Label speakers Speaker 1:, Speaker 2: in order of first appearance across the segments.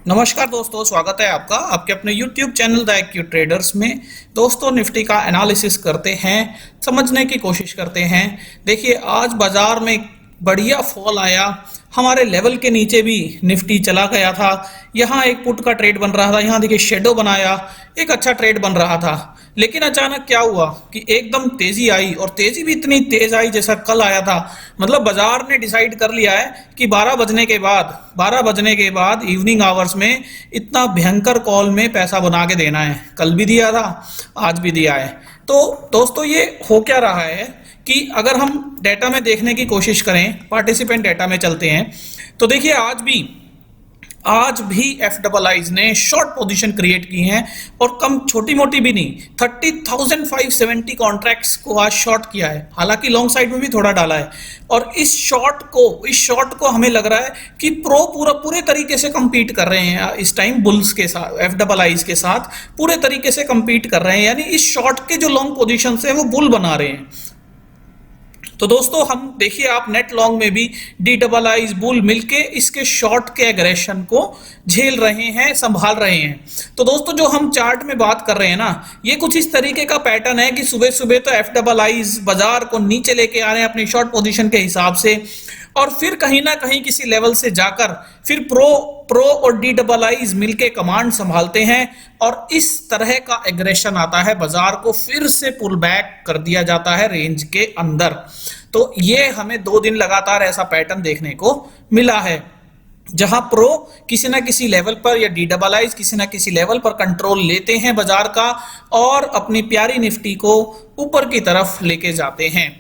Speaker 1: नमस्कार दोस्तों, स्वागत है आपका आपके अपने YouTube channel the AQ traders में। दोस्तों, निफ्टी का एनालिसिस करते हैं, समझने की कोशिश करते हैं। देखिए, आज बाजार में बढ़िया फॉल आया, हमारे लेवल के नीचे भी निफ्टी चला गया था। यहाँ एक पुट का ट्रेड बन रहा था, यहाँ देखिए शेडो बनाया, एक अच्छा ट्रेड बन रहा था। लेकिन अचानक क्या हुआ कि एकदम तेजी आई, और तेजी भी इतनी तेज आई जैसा कल आया था। मतलब बाजार ने डिसाइड कर लिया है कि 12 बजने के बाद इवनिंग आवर्स में इतना भयंकर कॉल में पैसा बना के देना है। कल भी दिया था, आज भी दिया है। तो दोस्तों, ये हो क्या रहा है कि अगर हम डेटा में देखने की कोशिश करें, पार्टिसिपेंट डेटा में चलते हैं, तो देखिए आज भी एफडबलआईज ने शॉर्ट पोजीशन क्रिएट की हैं, और कम छोटी मोटी भी नहीं, 30,570 कॉन्ट्रैक्ट्स को आज शॉर्ट किया है। हालांकि लॉन्ग साइड में भी थोड़ा डाला है, और इस शॉर्ट को हमें लग रहा है कि पूरे तरीके से कंपीट कर रहे हैं इस टाइम बुल्स के साथ, एफडबलआईज के साथ पूरे तरीके से कंपीट कर रहे हैं। यानी इस शॉर्ट के जो लॉन्ग पोजीशन है वो बुल बना रहे हैं। तो दोस्तों, हम देखिए, आप नेट लॉन्ग में भी डी डबल आईज बुल मिलके इसके शॉर्ट के एग्रेशन को झेल रहे हैं, संभाल रहे हैं। तो दोस्तों, जो हम चार्ट में बात कर रहे हैं ना, ये कुछ इस तरीके का पैटर्न है कि सुबह सुबह तो एफ डबल आईज बाजार को नीचे लेके आ रहे हैं अपनी शॉर्ट पोजीशन के हिसाब से, और फिर कहीं ना कहीं किसी लेवल से जाकर फिर प्रो और डी डबल आईज मिलके कमांड संभालते हैं, और इस तरह का एग्रेशन आता है, बाजार को फिर से पुल बैक कर दिया जाता है रेंज के अंदर। तो ये हमें 2 दिन लगातार ऐसा पैटर्न देखने को मिला है, जहां प्रो किसी ना किसी लेवल पर या डी डबल आईज किसी ना किसी लेवल पर कंट्रोल लेते हैं बाजार का, और अपनी प्यारी निफ्टी को ऊपर की तरफ लेके जाते हैं।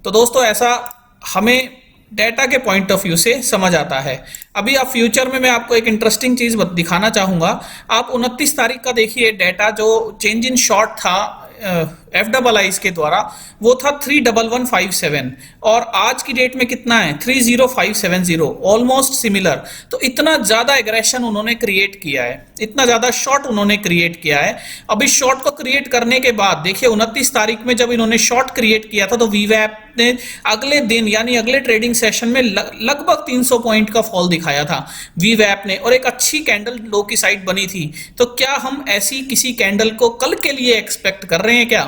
Speaker 1: तो दोस्तों, ऐसा हमें डेटा के पॉइंट ऑफ व्यू से समझ आता है। अभी आप फ्यूचर में मैं आपको एक इंटरेस्टिंग चीज दिखाना चाहूंगा। आप 29 तारीख का देखिए डेटा, जो चेंज इन शॉर्ट था एफडबलआईज के द्वारा, वो था 31157, और आज की डेट में कितना है 30570, ऑलमोस्ट सिमिलर। तो इतना ज्यादा एग्रेशन उन्होंने क्रिएट किया है, इतना ज्यादा शॉर्ट उन्होंने क्रिएट किया है। अब इस शॉर्ट को क्रिएट करने के बाद देखिए 29 तारीख में जब इन्होंने शॉर्ट क्रिएट किया था, तो वीवैप ने अगले दिन यानी अगले ट्रेडिंग सेशन में लगभग 300 पॉइंट का फॉल दिखाया था वीवैप ने, और एक अच्छी कैंडल लो की साइड बनी थी। तो क्या हम ऐसी किसी कैंडल को कल के लिए एक्सपेक्ट कर रहे हैं क्या?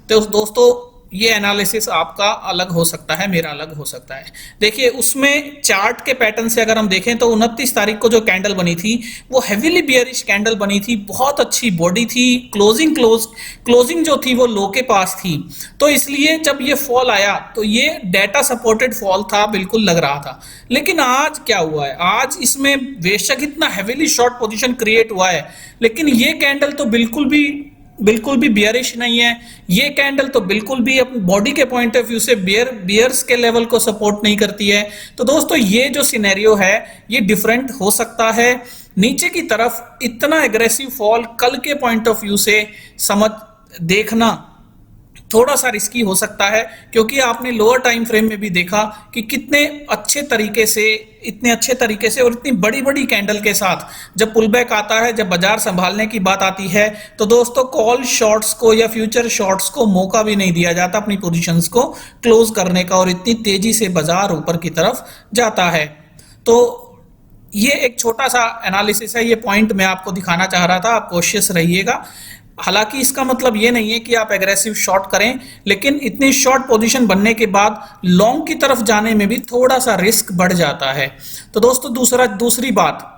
Speaker 1: तो दोस्तों, ये एनालिसिस आपका अलग हो सकता है, मेरा अलग हो सकता है। देखिए, उसमें चार्ट के पैटर्न से अगर हम देखें तो 29 तारीख को जो कैंडल बनी थी वो हेवीली बियरिश कैंडल बनी थी, बहुत अच्छी बॉडी थी, क्लोजिंग जो थी वो लो के पास थी। तो इसलिए जब ये फॉल आया तो ये डेटा सपोर्टेड फॉल था, बिल्कुल लग रहा था। लेकिन आज क्या हुआ है, आज इसमें बेशक इतना हेवीली शॉर्ट पोजीशन क्रिएट हुआ है, लेकिन ये कैंडल तो बिल्कुल भी बियरिश नहीं है। ये कैंडल तो बिल्कुल भी अपनी बॉडी के पॉइंट ऑफ व्यू से बियर्स के लेवल को सपोर्ट नहीं करती है। तो दोस्तों, ये जो सिनेरियो है ये डिफरेंट हो सकता है। नीचे की तरफ इतना एग्रेसिव फॉल कल के पॉइंट ऑफ व्यू से समझ देखना थोड़ा सा रिस्की हो सकता है, क्योंकि आपने लोअर टाइम फ्रेम में भी देखा कि कितने अच्छे तरीके से और इतनी बड़ी कैंडल के साथ जब पुल बैक आता है, जब बाजार संभालने की बात आती है, तो दोस्तों कॉल शॉर्ट्स को या फ्यूचर शॉर्ट्स को मौका भी नहीं दिया जाता अपनी पोजीशंस को क्लोज करने का, और इतनी तेजी से बाजार ऊपर की तरफ जाता है। तो ये एक छोटा सा एनालिसिस है, ये पॉइंट मैं आपको दिखाना चाह रहा था, आप कॉशियस रहिएगा। हालांकि इसका मतलब ये नहीं है कि आप एग्रेसिव शॉर्ट करें, लेकिन इतनी शॉर्ट पोजीशन बनने के बाद लॉन्ग की तरफ जाने में भी थोड़ा सा रिस्क बढ़ जाता है। तो दोस्तों, दूसरी बात,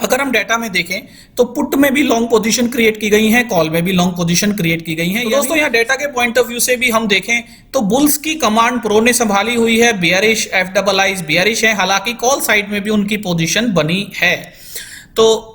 Speaker 1: अगर हम डेटा में देखें तो पुट में भी लॉन्ग पोजीशन क्रिएट की गई है, कॉल में भी लॉन्ग पोजीशन क्रिएट की गई है। तो दोस्तों, यहाँ डेटा के पॉइंट ऑफ व्यू से भी हम देखें तो बुल्स की कमांड प्रो ने संभाली हुई है, बियरिश एफडबलआईज बियरिश है, हालांकि कॉल साइड में भी उनकी पोजीशन बनी है। तो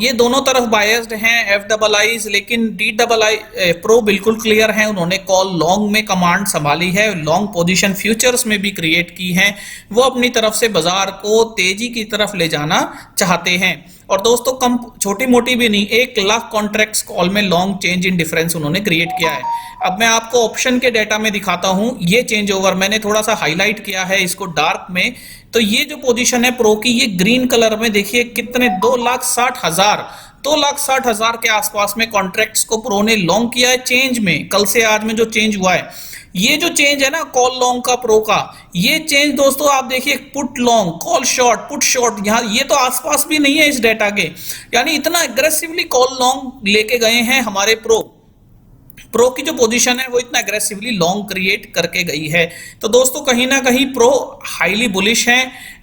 Speaker 1: ये दोनों तरफ बायस्ड हैं एफडबलआईज, लेकिन डी डबल आई प्रो बिल्कुल क्लियर है, उन्होंने कॉल लॉन्ग में कमांड संभाली है, लॉन्ग पोजीशन फ्यूचर्स में भी क्रिएट की है। वो अपनी तरफ से बाजार को तेजी की तरफ ले जाना चाहते हैं। और दोस्तों, कम छोटी मोटी भी नहीं, 1 लाख कॉन्ट्रैक्ट्स कॉल में लॉन्ग चेंज इन डिफरेंस उन्होंने क्रिएट किया है। अब मैं आपको ऑप्शन के डेटा में दिखाता हूं, ये चेंज ओवर मैंने थोड़ा सा हाईलाइट किया है इसको डार्क में। तो ये जो पोजीशन है प्रो की, ये ग्रीन कलर में देखिए कितने 2,60,000 2,60,000 के आसपास में कॉन्ट्रैक्ट्स को प्रो ने लॉन्ग किया है चेंज में। कल से आज में जो चेंज हुआ है, ये जो चेंज है ना कॉल लॉन्ग का प्रो का, ये चेंज दोस्तों आप देखिए, put long, call short, put short, यहाँ ये तो आसपास भी नहीं है इस डेटा के, यानी इतना एग्रेसिवली कॉल लॉन्ग लेके गए हैं हमारे प्रो की जो पोजीशन है वो इतना एग्रेसिवली लॉन्ग क्रिएट करके गई है। तो दोस्तों कहीं ना कहीं प्रो हाईली बुलिश है।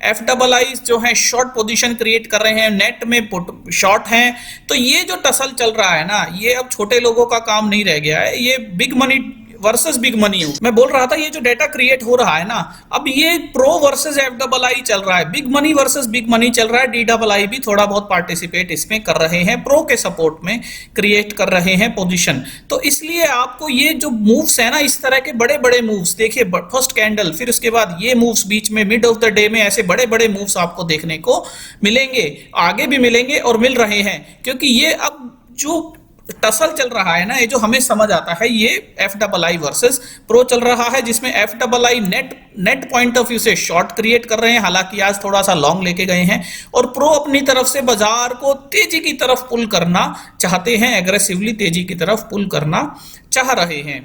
Speaker 1: FII जो है शॉर्ट पोजीशन क्रिएट कर रहे हैं, नेट में पुट शॉर्ट हैं। तो ये जो टसल चल रहा है ना, ये अब छोटे लोगों का काम नहीं रह गया है, ये big money versus big money. मैं बोल रहा था ये जो डेटा क्रिएट हो रहा है ना, अब ये प्रो वर्सेस FII चल रहा है, big money versus big money चल रहा है। DII भी थोड़ा बहुत पार्टिसिपेट इसमें कर रहे हैं, प्रो के सपोर्ट में क्रिएट कर रहे हैं पोजीशन। तो इसलिए आपको ये जो मूव्स है ना, इस तरह के बड़े बड़े मूव्स देखिए, फर्स्ट कैंडल, फिर उसके बाद ये मूव्स बीच में मिड ऑफ द डे में, ऐसे बड़े बड़े मूव्स आपको देखने को मिलेंगे, आगे भी मिलेंगे और मिल रहे हैं। क्योंकि ये अब जो टसल चल रहा है ना, ये जो हमें समझ आता है, ये FII वर्सेस प्रो चल रहा है, जिसमें FII net point of view से शॉर्ट क्रिएट कर रहे हैं, हालांकि आज थोड़ा सा लॉन्ग लेके गए हैं, और प्रो अपनी तरफ से बाजार को तेजी की तरफ पुल करना चाहते हैं, एग्रेसिवली तेजी की तरफ पुल करना चाह रहे हैं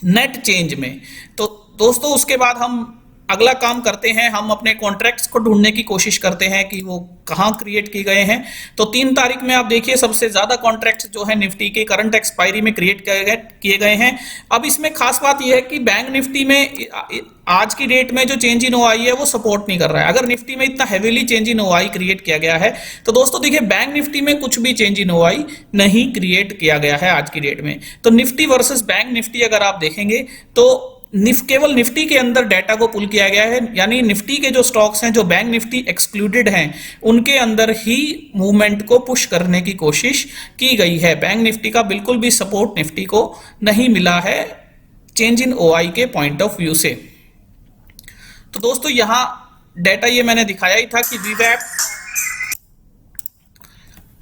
Speaker 1: नेट चेंज में। तो दोस्तों उसके बाद हम अगला काम करते हैं, हम अपने कॉन्ट्रैक्ट्स को ढूंढने की कोशिश करते हैं कि वो कहाँ क्रिएट की गए हैं। तो 3 तारीख में आप देखिए सबसे ज्यादा कॉन्ट्रैक्ट्स जो है निफ्टी के करंट एक्सपायरी में क्रिएट किए गए हैं। अब इसमें खास बात यह है कि बैंक निफ्टी में आज की डेट में जो चेंज इन OI है वो सपोर्ट नहीं कर रहा है। अगर निफ्टी में इतना heavily change in OI create किया गया है, तो दोस्तों देखिए बैंक निफ्टी में कुछ भी चेंज इन OI नहीं क्रिएट किया गया है आज की डेट में। तो निफ्टी वर्सेस बैंक निफ्टी अगर आप देखेंगे तो केवल निफ्टी के अंदर डेटा को पुल किया गया है, यानी निफ्टी के जो स्टॉक्स हैं जो बैंक निफ्टी एक्सक्लूडेड हैं, उनके अंदर ही मूवमेंट को पुश करने की कोशिश की गई है। बैंक निफ्टी का बिल्कुल भी सपोर्ट निफ्टी को नहीं मिला है चेंज इन OI के पॉइंट ऑफ व्यू से। तो दोस्तों यहां डेटा ये मैंने दिखाया ही था कि VWAP,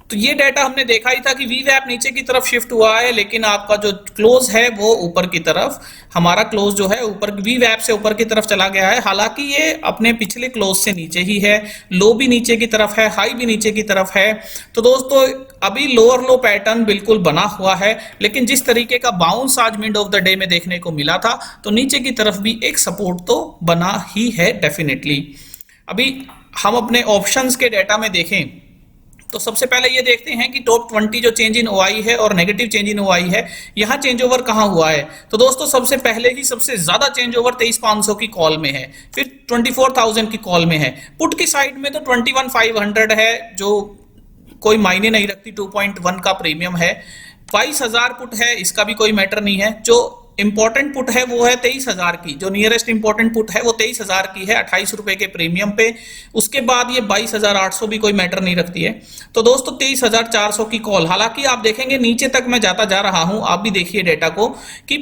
Speaker 1: तो ये डेटा हमने देखा ही था कि VWAP नीचे की तरफ शिफ्ट हुआ है, लेकिन आपका जो क्लोज है वो ऊपर की तरफ, हमारा क्लोज जो है ऊपर VWAP से ऊपर की तरफ चला गया है। हालांकि ये अपने पिछले क्लोज से नीचे ही है, लो भी नीचे की तरफ है, हाई भी नीचे की तरफ है। तो दोस्तों अभी लोअर लो पैटर्न बिल्कुल बना हुआ है, लेकिन जिस तरीके का बाउंस आज मिड ऑफ द डे में देखने को मिला था, तो नीचे की तरफ भी एक सपोर्ट तो बना ही है डेफिनेटली। अभी हम अपने ऑप्शंस के डेटा में देखें तो सबसे पहले ये देखते हैं कि टॉप 20 जो चेंज इन OI है और नेगेटिव चेंज इन OI है, यहाँ चेंज ओवर कहाँ हुआ है। तो दोस्तों सबसे पहले ही सबसे ज्यादा चेंज ओवर 23,500 की कॉल में है, फिर 24,000 की कॉल में है। पुट की साइड में तो 21,500 है, जो कोई मायने नहीं रखती, 2.1 का प्रीमियम है। 22,000 पुट है, इसका भी कोई मैटर नहीं है। जो इंपॉर्टेंट पुट है वो है 23,000 की, जो नियरेस्ट इंपॉर्टेंट पुट है वो 23,000 की है, 28 रुपए के प्रीमियम पे। उसके बाद ये 22,800 भी कोई मैटर नहीं रखती है। तो दोस्तों 23,400 की कॉल, हालांकि आप देखेंगे नीचे तक मैं जाता जा रहा हूं, आप भी देखिए डेटा को कि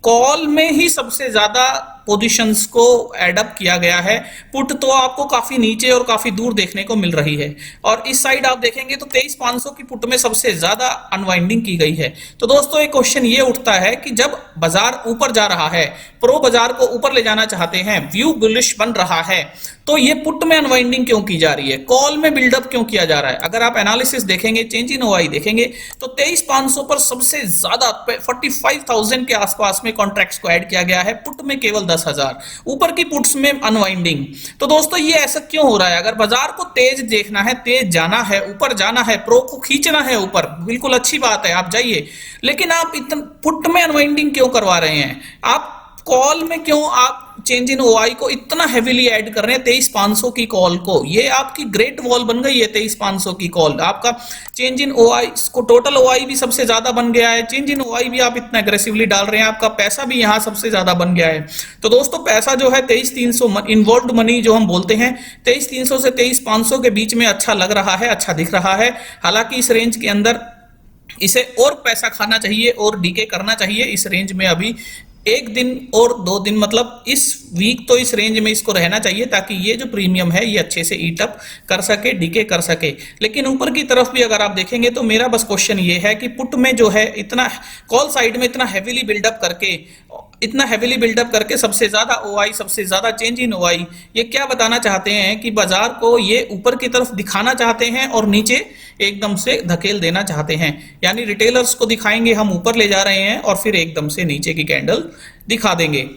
Speaker 1: कॉल में ही सबसे ज्यादा पोजीशंस को एडअप किया गया है। पुट तो आपको काफी नीचे और काफी दूर देखने को मिल रही है, और इस साइड आप देखेंगे तो 23,500 की पुट में सबसे ज्यादा अनवाइंडिंग की गई है। तो दोस्तों एक क्वेश्चन ये उठता है कि जब बाजार ऊपर जा रहा है, प्रो बाजार को ऊपर ले जाना चाहते हैं, व्यू बुलिश बन रहा है, तो ये पुट में अनवाइंडिंग क्यों की जा रही है, कॉल में बिल्डअप क्यों किया जा रहा है। अगर आप एनालिसिस देखेंगे, चेंज इन OI देखेंगे, तो 23,500 पर सबसे ज्यादा 45,000 के आसपास में कॉन्ट्रैक्ट्स को ऐड किया गया है, पुट में केवल 10,000, ऊपर की पुट्स में अनवाइंडिंग। तो दोस्तों ये ऐसा क्यों हो रहा है। अगर बाजार को तेज देखना है, तेज जाना है, ऊपर जाना है, प्रो को खींचना है ऊपर, बिल्कुल अच्छी बात है, आप जाइए, लेकिन आप इतना पुट में अनवाइंडिंग क्यों करवा रहे हैं, आप कॉल में क्यों आप चेंज इन OI को इतना हेवीली ऐड कर रहे हैं 23,500 की कॉल को। ये आपकी ग्रेट वॉल बन गई है 23,500 की कॉल। आपका चेंज इन OI को टोटल OI भी सबसे ज्यादा बन गया है, चेंज इन OI भी आप इतना एग्रेसिवली डाल रहे हैं, आपका पैसा भी यहां सबसे ज्यादा बन गया है। तो दोस्तों पैसा जो है 23,300 इन्वॉल्व्ड मनी जो हम बोलते हैं, 23,300 से 23,500 के बीच में अच्छा लग रहा है, अच्छा दिख रहा है। हालांकि इस रेंज के अंदर इसे और पैसा खाना चाहिए और डीके करना चाहिए। इस रेंज में अभी 1 दिन और 2 दिन, मतलब इस वीक तो इस रेंज में इसको रहना चाहिए, ताकि ये जो प्रीमियम है ये अच्छे से ईट अप कर सके, डीके कर सके। लेकिन ऊपर की तरफ भी अगर आप देखेंगे तो मेरा बस क्वेश्चन ये है कि पुट में जो है इतना, कॉल साइड में इतना हेवीली बिल्डअप करके इतना हेवीली बिल्डअप करके सबसे ज्यादा ओआई, सबसे ज्यादा चेंज इन ओआई, ये क्या बताना चाहते हैं कि बाजार को ये ऊपर की तरफ दिखाना चाहते हैं और नीचे एकदम से धकेल देना चाहते हैं। यानी रिटेलर्स को दिखाएंगे हम ऊपर ले जा रहे हैं और फिर एकदम से नीचे की कैंडल दिखा देंगे,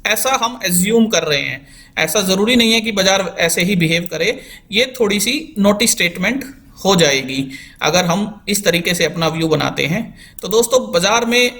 Speaker 1: ऐसा हम एज्यूम कर रहे हैं। ऐसा जरूरी नहीं है कि बाजार ऐसे ही बिहेव करे, ये थोड़ी सी नोटिस स्टेटमेंट हो जाएगी अगर हम इस तरीके से अपना व्यू बनाते हैं। तो दोस्तों बाजार में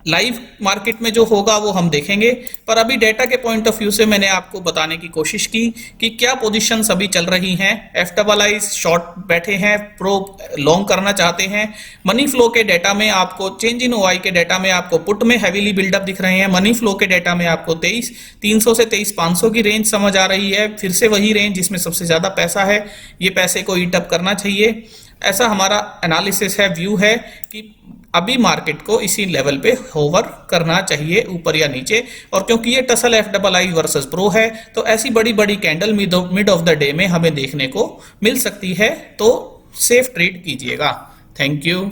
Speaker 1: लाइव मार्केट में जो होगा वो हम देखेंगे, पर अभी डेटा के पॉइंट ऑफ व्यू से मैंने आपको बताने की कोशिश की कि क्या पोजीशंस अभी चल रही हैं। एफडब्ल्यूआई शॉर्ट बैठे हैं, प्रो लॉन्ग करना चाहते हैं। मनी फ्लो के डेटा में आपको, चेंज इन ओआई के डेटा में आपको पुट में हैवीली बिल्डअप दिख रहे हैं। मनी फ्लो के डेटा में आपको 23,300 से 23,500 की रेंज समझ आ रही है। फिर से वही रेंज जिसमें सबसे ज्यादा पैसा है, ये पैसे को ईट अप करना चाहिए। ऐसा हमारा एनालिसिस है, व्यू है कि अभी मार्केट को इसी लेवल पे होवर करना चाहिए, ऊपर या नीचे। और क्योंकि ये टसल एफडब्ल्यूआई वर्सेस प्रो है, तो ऐसी बड़ी बड़ी candle mid of the day में हमें देखने को मिल सकती है, तो सेफ ट्रेड कीजिएगा। Thank you.